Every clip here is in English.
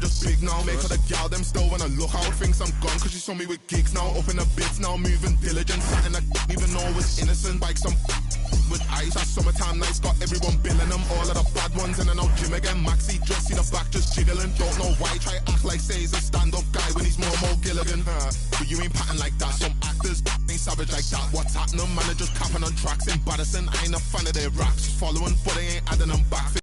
just big now. Make her the gal, them still wanna look out. Thinks I'm gone, cause she saw me with gigs now. Up in the bits now, moving diligent. Something I didn't even know was innocent. Like some with ice. That summertime nights got everyone billing them. All of the bad ones in and out gym again. Maxi just see the back just jiggling. Don't know why, try act like say he's a stand-up guy when he's more Gilligan. But you ain't patting like that. Some actors ain't savage like that. What's happening? Man, are just capping on tracks. Embarrassing. I ain't a fan of their raps. Following, but they ain't adding them back.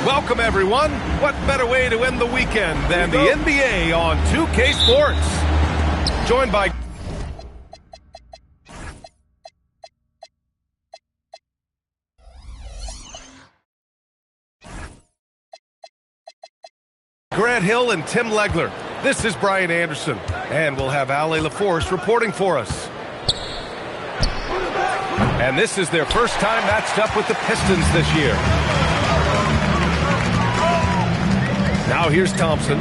Welcome, everyone. What better way to end the weekend than the NBA on 2K Sports? Joined by Grant Hill and Tim Legler. This is Brian Anderson, and we'll have Ale LaForce reporting for us. And this is their first time matched up with the Pistons this year. Now here's Thompson.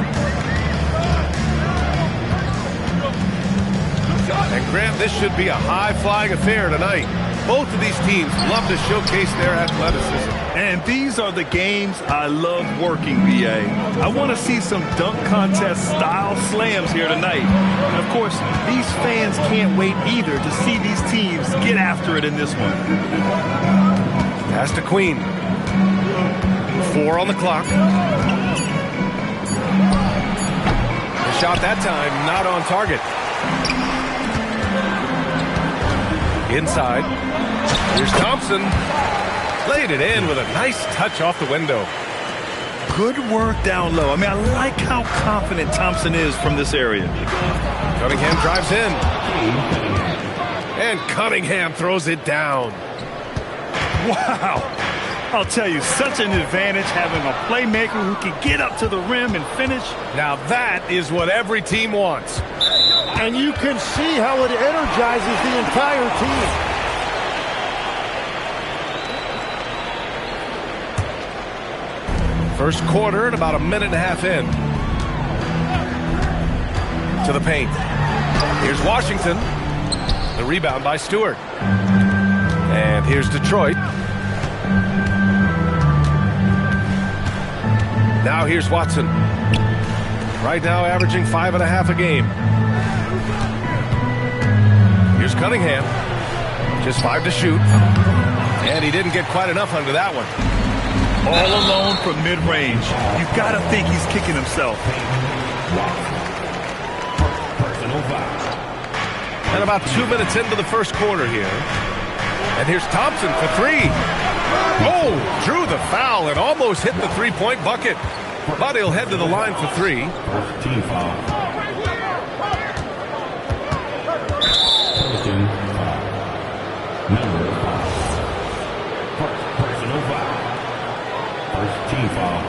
And Grant, this should be a high-flying affair tonight. Both of these teams love to showcase their athleticism. And these are the games I love working, BA. I want to see some dunk contest style slams here tonight. And of course, these fans can't wait either to see these teams get after it in this one. Pass to Queen. 4 on the clock. The shot that time not on target. Inside. Here's Thompson. Laid it in with a nice touch off the window. Good work down low. I mean, I like how confident Thompson is from this area. Cunningham drives in. And Cunningham throws it down. Wow. I'll tell you, such an advantage having a playmaker who can get up to the rim and finish. Now that is what every team wants. And you can see how it energizes the entire team. First quarter and about a minute and a half in. To the paint. Here's Washington. The rebound by Stewart. And here's Detroit. Now here's Watson. Right now averaging 5.5 a game. Here's Cunningham. Just 5 to shoot. And he didn't get quite enough under that one. All alone from mid-range. You've got to think he's kicking himself. And about 2 minutes into the first quarter here. And here's Thompson for 3. Oh, drew the foul and almost hit the three-point bucket. But he'll head to the line for 3. Team foul. Team foul. Number 5. Personal foul. First team foul.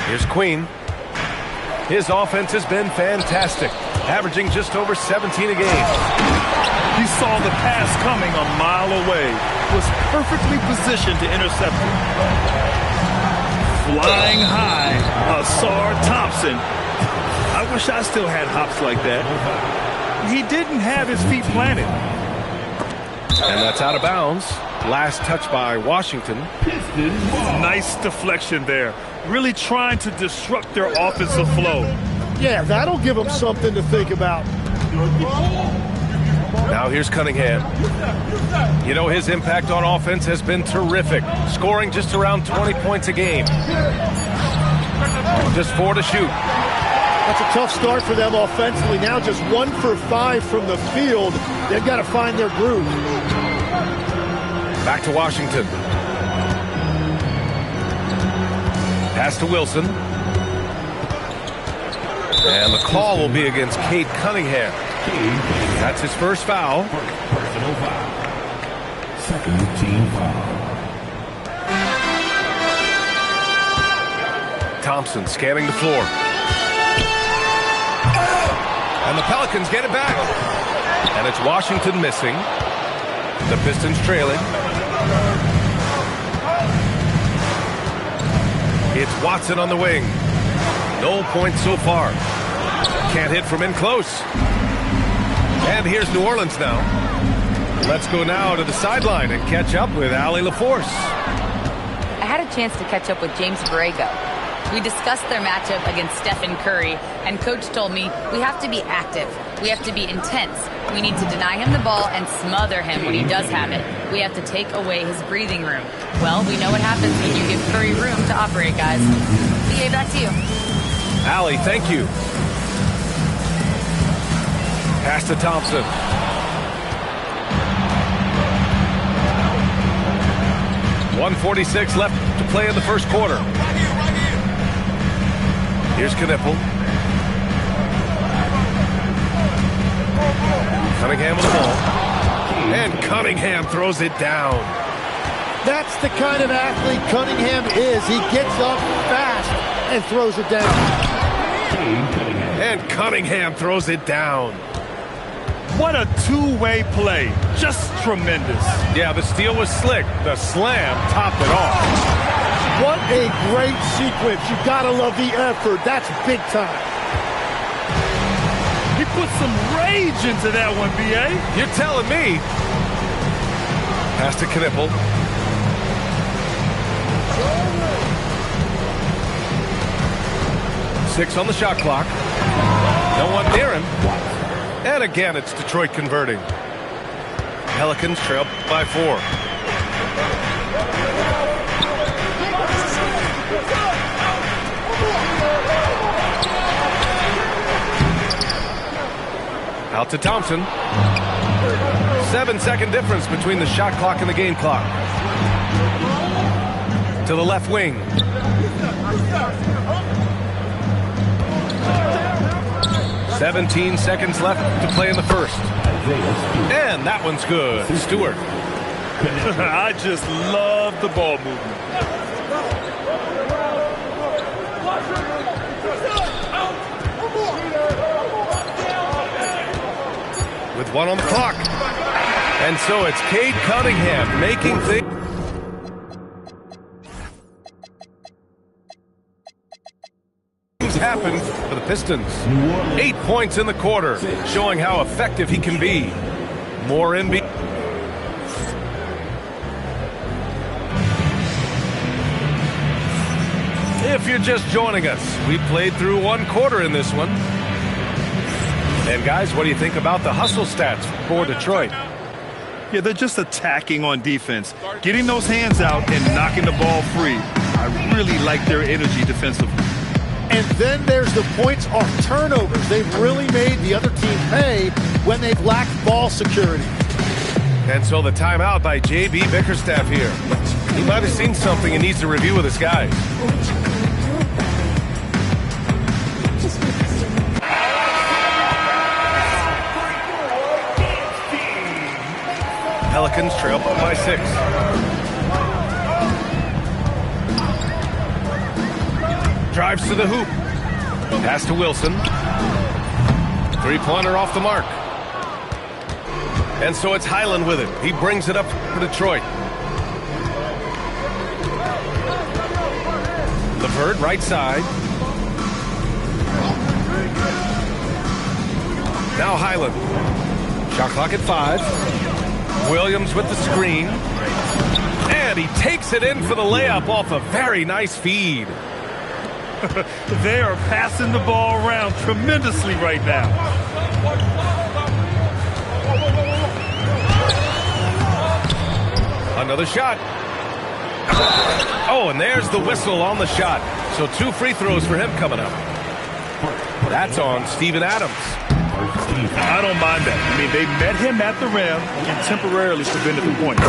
Here's Queen. His offense has been fantastic, averaging just over 17 a game. He saw the pass coming a mile away. Was perfectly positioned to intercept it. Flying high, Ausar Thompson. I wish I still had hops like that. He didn't have his feet planted. And that's out of bounds. Last touch by Washington. Nice deflection there. Really trying to disrupt their offensive flow. Yeah, that'll give them something to think about. Now here's Cunningham. You know, his impact on offense has been terrific, scoring just around 20 points a game. Just 4 to shoot. That's a tough start for them offensively. Now just 1 for 5 from the field. They've got to find their groove. Back to Washington. Pass to Wilson. And the call will be against Cade Cunningham. That's his first foul. Personal foul. Second team foul. Thompson scanning the floor. And the Pelicans get it back. And it's Washington missing. The Pistons trailing. It's Watson on the wing. No points so far. Can't hit from in close. And here's New Orleans now. Let's go now to the sideline and catch up with Allie LaForce. I had a chance to catch up with James Borrego. We discussed their matchup against Stephen Curry, and Coach told me we have to be active. We have to be intense. We need to deny him the ball and smother him when he does have it. We have to take away his breathing room. Well, we know what happens when you give Curry room to operate, guys. BA, back to you. Allie, thank you. Pass to Thompson. .146 left to play in the first quarter. Here's Knipple. Cunningham with the ball. And Cunningham throws it down. That's the kind of athlete Cunningham is. He gets up fast and throws it down. And Cunningham throws it down. What a two-way play. Just tremendous. Yeah, the steal was slick. The slam topped it off. What a great sequence. You gotta love the effort. That's big time. He put some rage into that one, B.A. You're telling me. Pass to Knipple. Six on the shot clock. No one near him. And again, it's Detroit converting. Pelicans trail by 4. Out to Thompson. 7-second difference between the shot clock and the game clock. To the left wing. .17 seconds left to play in the first. And that one's good. Stewart. I just love the ball movement. With 1 on the clock. And so it's Cade Cunningham making things happen for the Pistons. 8 points in the quarter, showing how effective he can be. More NBA. If you're just joining us, we played through 1 quarter in this one. And guys, what do you think about the hustle stats for Detroit? Yeah, they're just attacking on defense, getting those hands out and knocking the ball free. I really like their energy defensively. And then there's the points off turnovers. They've really made the other team pay when they've lacked ball security. And so the timeout by J.B. Bickerstaff here. He might have seen something and needs to review with his guys. Pelicans trail by 6. Drives to the hoop. Pass to Wilson. Three-pointer off the mark. And so it's Highland with it. He brings it up for Detroit. LeVert right side. Now Highland. Shot clock at 5. Williams with the screen. And he takes it in for the layup off a very nice feed. They are passing the ball around tremendously right now. Another shot. Oh, and there's the whistle on the shot. So 2 free throws for him coming up. That's on Steven Adams. I don't mind that. I mean, they met him at the rim and temporarily prevented the points.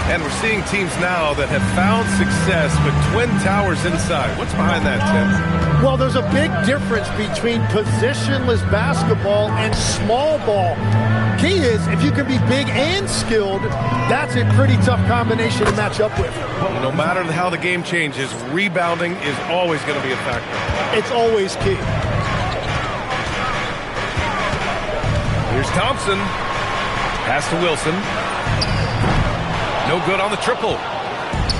And we're seeing teams now that have found success with twin towers inside. What's behind that, Tim? Well, there's a big difference between positionless basketball and small ball. Key is, if you can be big and skilled, that's a pretty tough combination to match up with. No matter how the game changes, rebounding is always going to be a factor. It's always key. Here's Thompson. Pass to Wilson. No good on the triple.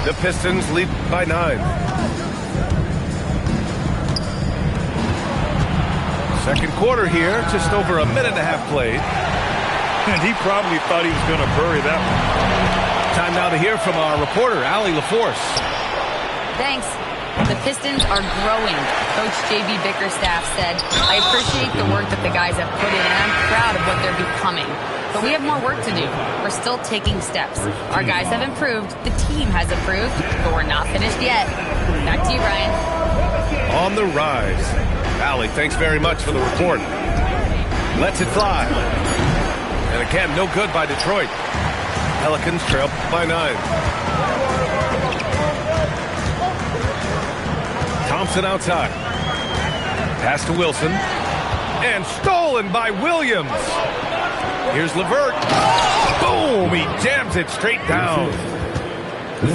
The Pistons lead by 9. Second quarter here, just over a minute and a half played. And he probably thought he was going to bury that one. Time now to hear from our reporter, Allie LaForce. Thanks. The Pistons are growing. Coach J.B. Bickerstaff said, I appreciate the work that the guys have put in, and I'm proud of what they're becoming. But we have more work to do. We're still taking steps. Our guys have improved. The team has improved, but we're not finished yet. Back to you, Ryan. On the rise. Allie, thanks very much for the report. Lets it fly. And again, no good by Detroit. Pelicans trail by 9. Thompson outside. Pass to Wilson. And stolen by Williams. Here's LeVert. Boom! He jams it straight down.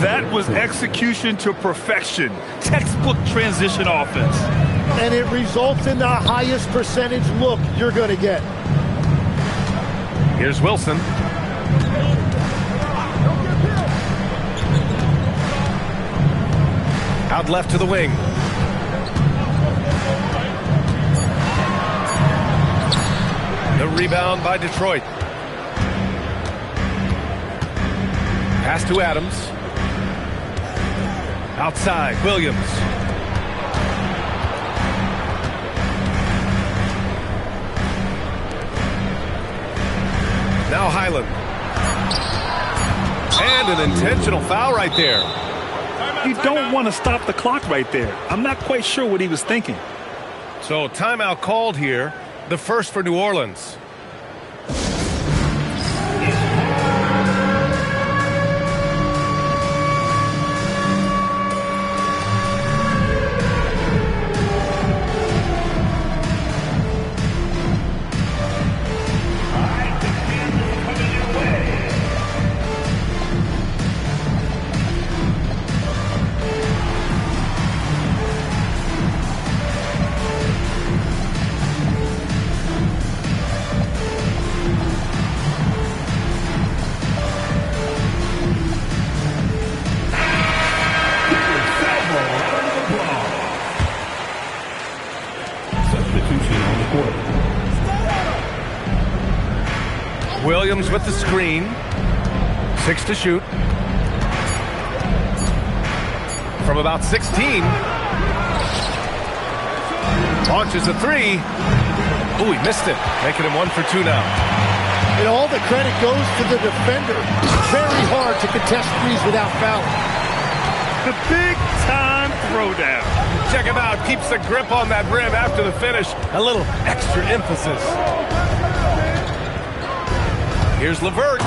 That was execution to perfection. Textbook transition offense. And it results in the highest percentage look you're going to get. Here's Wilson. Out left to the wing. The rebound by Detroit. Pass to Adams. Outside, Williams. Now Highland. And an intentional foul right there. You don't want to stop the clock right there. I'm not quite sure what he was thinking. So timeout called here. The first for New Orleans. Williams with the screen. 6 to shoot. From about 16. Launches a 3. Ooh, he missed it. Making him 1 for 2 now. And all the credit goes to the defender. Very hard to contest threes without fouling. The big-time throwdown. Check him out. Keeps the grip on that rim after the finish. A little extra emphasis. Here's LeVert.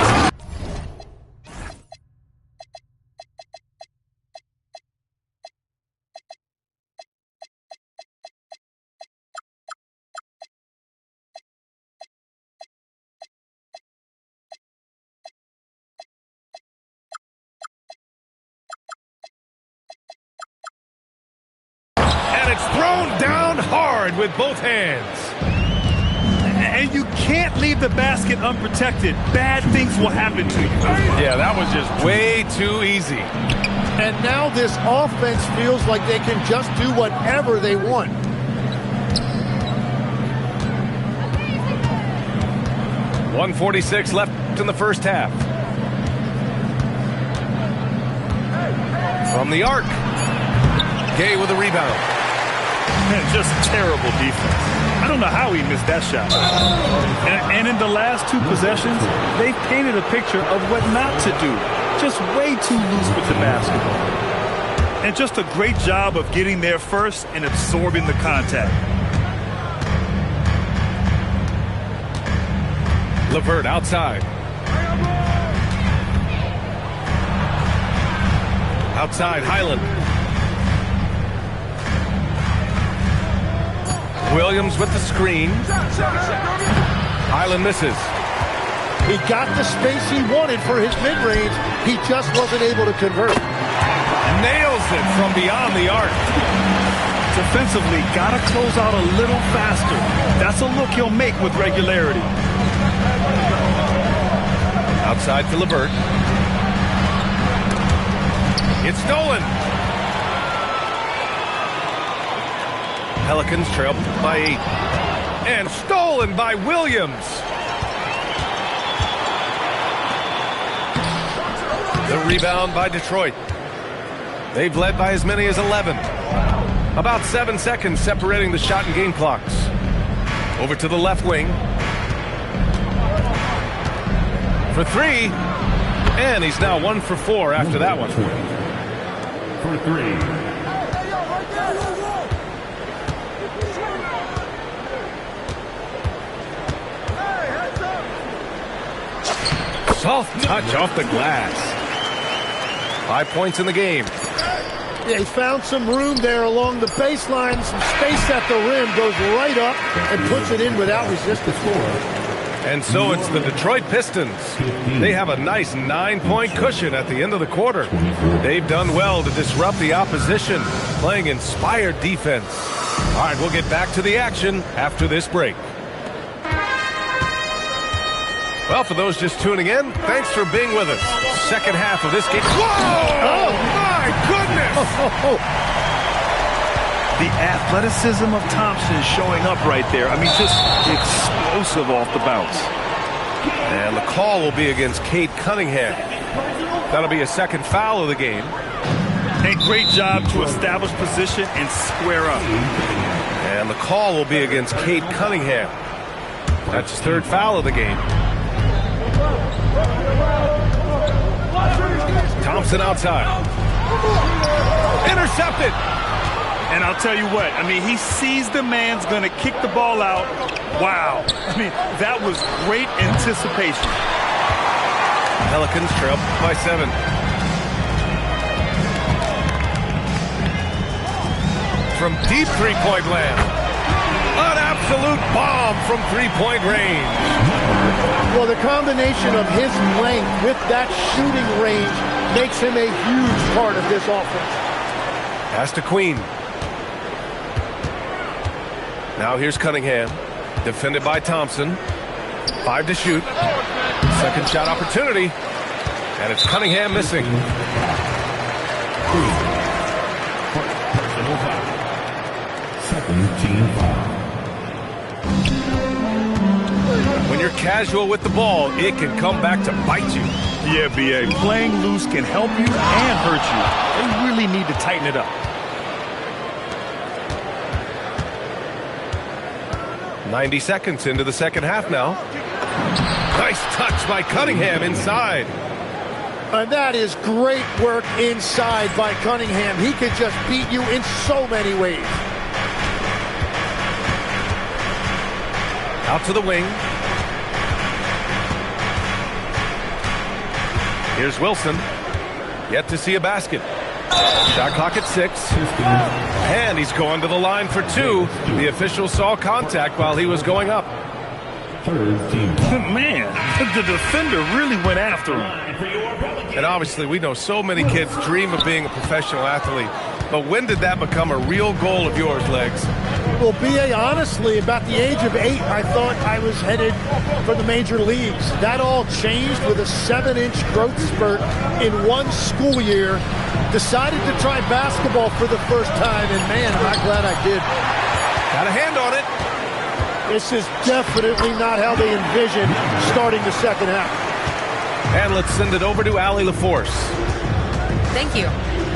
And it's thrown down hard with both hands. And you can't leave the basket unprotected. Bad things will happen to you. Yeah, that was just way too easy. And now this offense feels like they can just do whatever they want. .146 left in the first half. From the arc. Gay with a rebound. Man, just terrible defense. I don't know how he missed that shot. And in the last 2 possessions, they've painted a picture of what not to do. Just way too loose with the basketball. And just a great job of getting there first and absorbing the contact. LeVert outside. Outside, Highland. Williams with the screen. Highland misses. He got the space he wanted for his mid-range. He just wasn't able to convert. Nails it from beyond the arc. Defensively, got to close out a little faster. That's a look he'll make with regularity. Outside to LeVert. It's stolen. Pelicans trail by 8. And stolen by Williams. The rebound by Detroit. They've led by as many as 11. About 7 seconds separating the shot and game clocks. Over to the left wing. For 3. And he's now 1 for 4 after that one. For 3. Soft touch off the glass. 5 points in the game. Yeah, he found some room there along the baseline, some space at the rim, goes right up and puts it in without resistance. And so it's the Detroit Pistons. They have a nice 9-point cushion at the end of the quarter. They've done well to disrupt the opposition, playing inspired defense. All right, we'll get back to the action after this break. Well, for those just tuning in, thanks for being with us. Second half of this game. Whoa! Oh, my goodness! The athleticism of Thompson showing up right there. I mean, just explosive off the bounce. And the call will be against Cade Cunningham. That'll be a second foul of the game. A great job to establish position and square up. And the call will be against Cade Cunningham. That's his third foul of the game. Thompson outside. Intercepted. And I'll tell you what, I mean, he sees the man's going to kick the ball out. Wow. I mean, that was great anticipation. Pelicans trail by 7. From deep three-point land. An absolute bomb from three-point range. Well, the combination of his length with that shooting range makes him a huge part of this offense. Pass to Queen. Now here's Cunningham. Defended by Thompson. 5 to shoot. Second shot opportunity. And it's Cunningham missing. Personal foul. Second team foul. When you're casual with the ball, it can come back to bite you. Yeah, B.A. Playing loose can help you and hurt you. They really need to tighten it up. .90 seconds into the second half now. Nice touch by Cunningham inside. And that is great work inside by Cunningham. He could just beat you in so many ways. Out to the wing. Here's Wilson. Yet to see a basket. Shot clock at 6. And he's going to the line for 2. The official saw contact while he was going up. Third team. Man, the defender really went after him. And obviously we know so many kids dream of being a professional athlete. But when did that become a real goal of yours, Legs? Well, B.A., honestly, about the age of 8, I thought I was headed for the major leagues. That all changed with a 7-inch growth spurt in one school year. Decided to try basketball for the first time, and man, am I glad I did. Got a hand on it. This is definitely not how they envisioned starting the second half. And let's send it over to Allie LaForce. Thank you.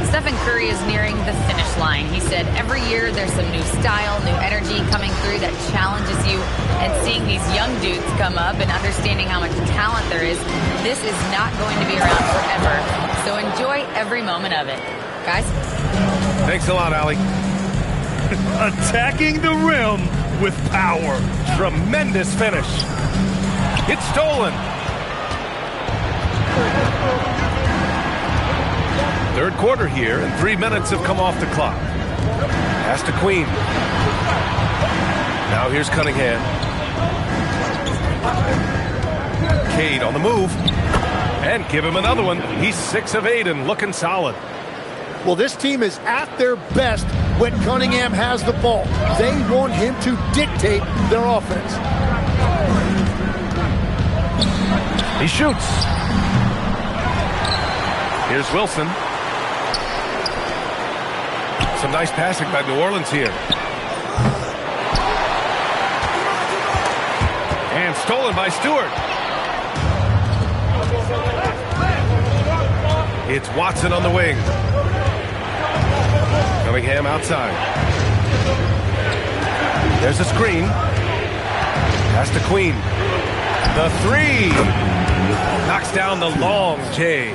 Stephen Curry is nearing the finish line. He said every year there's some new style, new energy coming through that challenges you. And seeing these young dudes come up and understanding how much talent there is, this is not going to be around forever. So enjoy every moment of it. Guys? Thanks a lot, Allie. Attacking the rim with power. Tremendous finish. It's stolen. Third quarter here, and 3 minutes have come off the clock. Pass to Queen. Now here's Cunningham. Cade on the move. And give him another one. He's 6 of 8 and looking solid. Well, this team is at their best when Cunningham has the ball. They want him to dictate their offense. He shoots. Here's Wilson. Some nice passing by New Orleans here. And stolen by Stewart. It's Watson on the wing. Cunningham outside. There's a screen. Pass to Queen. The three. Knocks down the long J.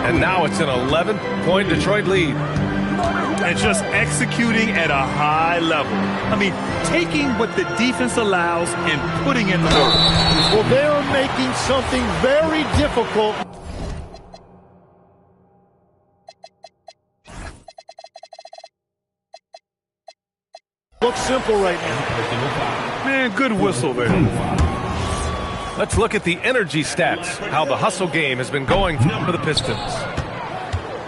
And now it's an 11-point Detroit lead. And just executing at a high level. I mean, taking what the defense allows and putting in the work. Well, they're making something very difficult. Looks simple right now. Man, good whistle there. Let's look at the energy stats, how the hustle game has been going for the Pistons.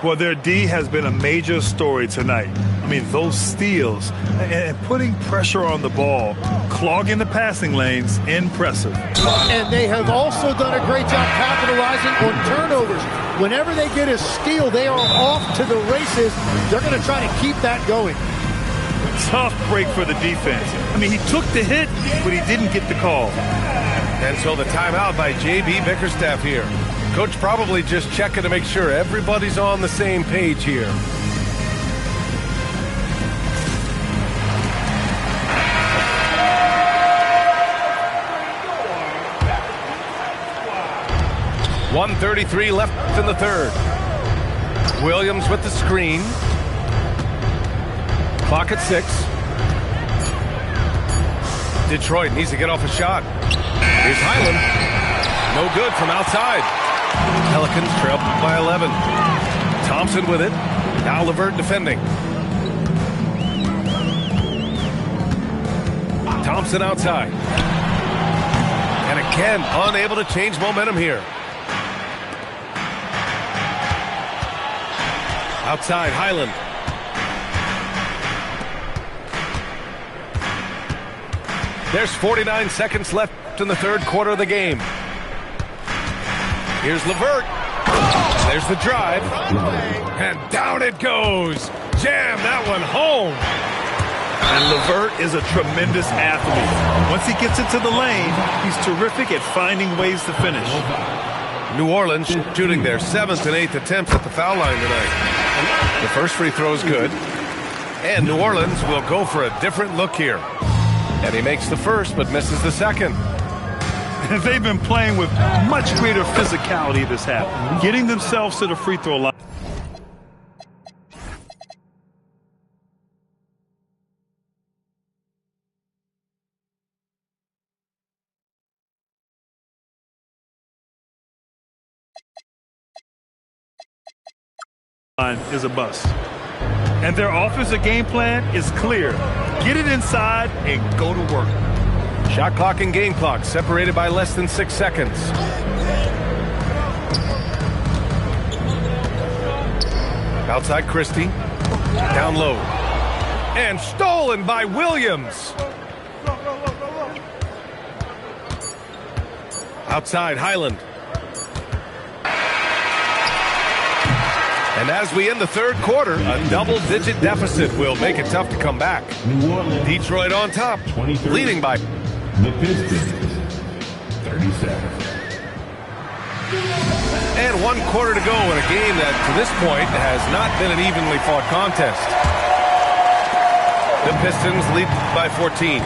Well, their D has been a major story tonight. I mean, those steals and putting pressure on the ball, clogging the passing lanes, impressive. And they have also done a great job capitalizing on turnovers. Whenever they get a steal, they are off to the races. They're going to try to keep that going. Tough break for the defense. I mean, he took the hit, but he didn't get the call. And so the timeout by J.B. Bickerstaff here. Coach probably just checking to make sure everybody's on the same page here. .133 left in the third. Williams with the screen. Clock at 6. Detroit needs to get off a shot. Here's Highland. No good from outside. Pelicans trail by 11. Thompson with it. Now LeVert defending. Thompson outside. And again, unable to change momentum here. Outside, Highland. There's 49 seconds left in the third quarter of the game. Here's LeVert. There's the drive. And down it goes. Jam that one home. And LeVert is a tremendous athlete. Once he gets into the lane, he's terrific at finding ways to finish. New Orleans shooting their 7th and 8th attempts at the foul line tonight. The first free throw is good. And New Orleans will go for a different look here. And he makes the first, but misses the second. They've been playing with much greater physicality this half, getting themselves to the free throw line. Is a bust. And their offensive game plan is clear. Get it inside and go to work. Shot clock and game clock separated by less than 6 seconds. Outside Christie. Down low. And stolen by Williams. Outside Highland. And as we end the third quarter, a double-digit deficit will make it tough to come back. Detroit on top, leading by the Pistons, 30 seconds. And 1 quarter to go in a game that, to this point, has not been an evenly fought contest. The Pistons lead by 14.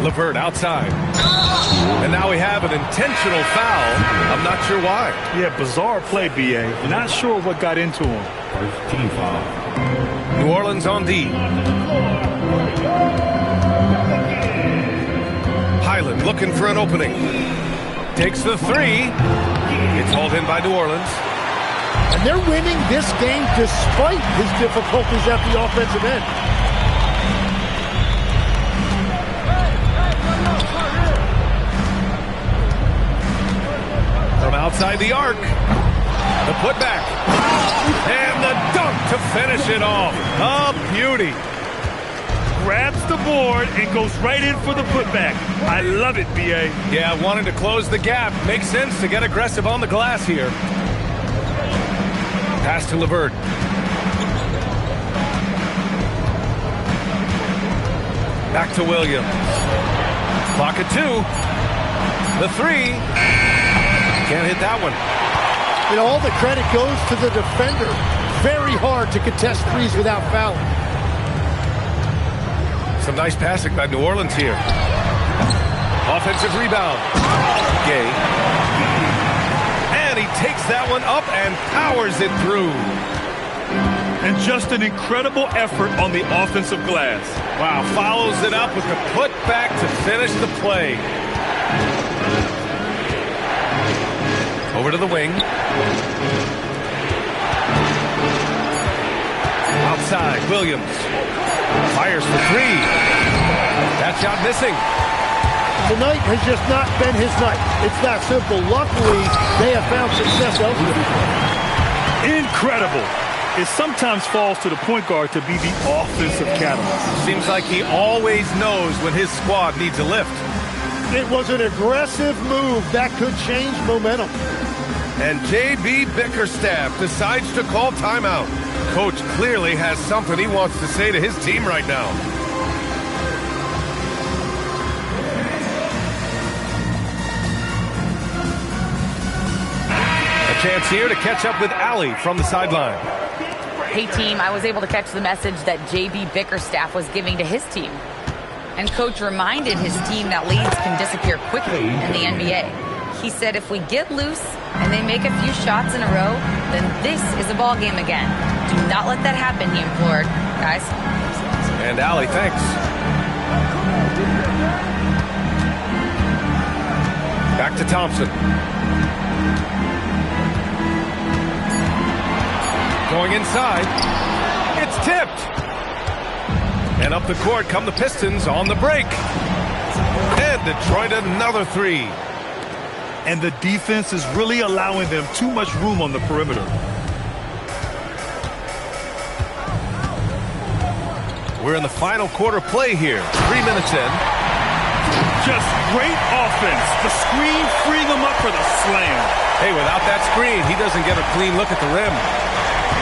LeVert outside. And now we have an intentional foul. I'm not sure why. Yeah, bizarre play, B.A. Not sure what got into him. First team foul. New Orleans on D. Highland looking for an opening. Takes the three. It's hauled in by New Orleans. And they're winning this game despite his difficulties at the offensive end. From outside the arc. The putback. And the dunk to finish it off. A beauty. Grabs the board and goes right in for the putback. I love it, B.A. Yeah, wanting to close the gap. Makes sense to get aggressive on the glass here. Pass to LeVert. Back to Williams. Clock at 2. The three. Can't hit that one. And all the credit goes to the defender. Very hard to contest threes without fouling. Some nice passing by New Orleans here. Offensive rebound. Gay. And he takes that one up and powers it through. And just an incredible effort on the offensive glass. Wow, follows it up with the putback to finish the play. Over to the wing. Outside, Williams. Fires for three. That shot missing. Tonight has just not been his night. It's that simple. Luckily, they have found success elsewhere. Incredible. It sometimes falls to the point guard to be the offensive catalyst. Seems like he always knows when his squad needs a lift. It was an aggressive move that could change momentum. And J.B. Bickerstaff decides to call timeout. Coach clearly has something he wants to say to his team right now. A chance here to catch up with Allie from the sideline. Hey, team, I was able to catch the message that J.B. Bickerstaff was giving to his team. And Coach reminded his team that leads can disappear quickly in the NBA. He said if we get loose and they make a few shots in a row, then this is a ball game again. Do not let that happen, he implored. Guys. And Allie, thanks. Back to Thompson. Going inside. It's tipped. And up the court come the Pistons on the break. And Detroit another three. And the defense is really allowing them too much room on the perimeter. We're in the final quarter play here. 3 minutes in. Just great offense. The screen freeing them up for the slam. Hey, without that screen, he doesn't get a clean look at the rim.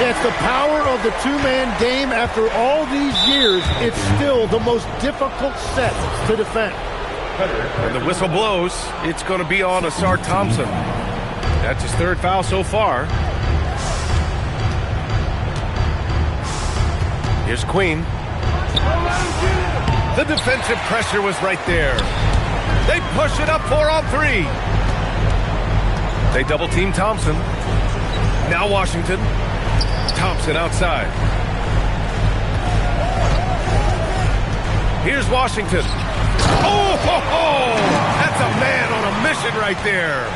It's the power of the two-man game. After all these years, it's still the most difficult set to defend. And the whistle blows. It's going to be on Ausar Thompson. That's his third foul so far. Here's Queen. The defensive pressure was right there. They push it up 4-on-3. They double team Thompson. Now Washington. Thompson outside. Here's Washington. Oh, ho, ho! That's a man on a mission right there.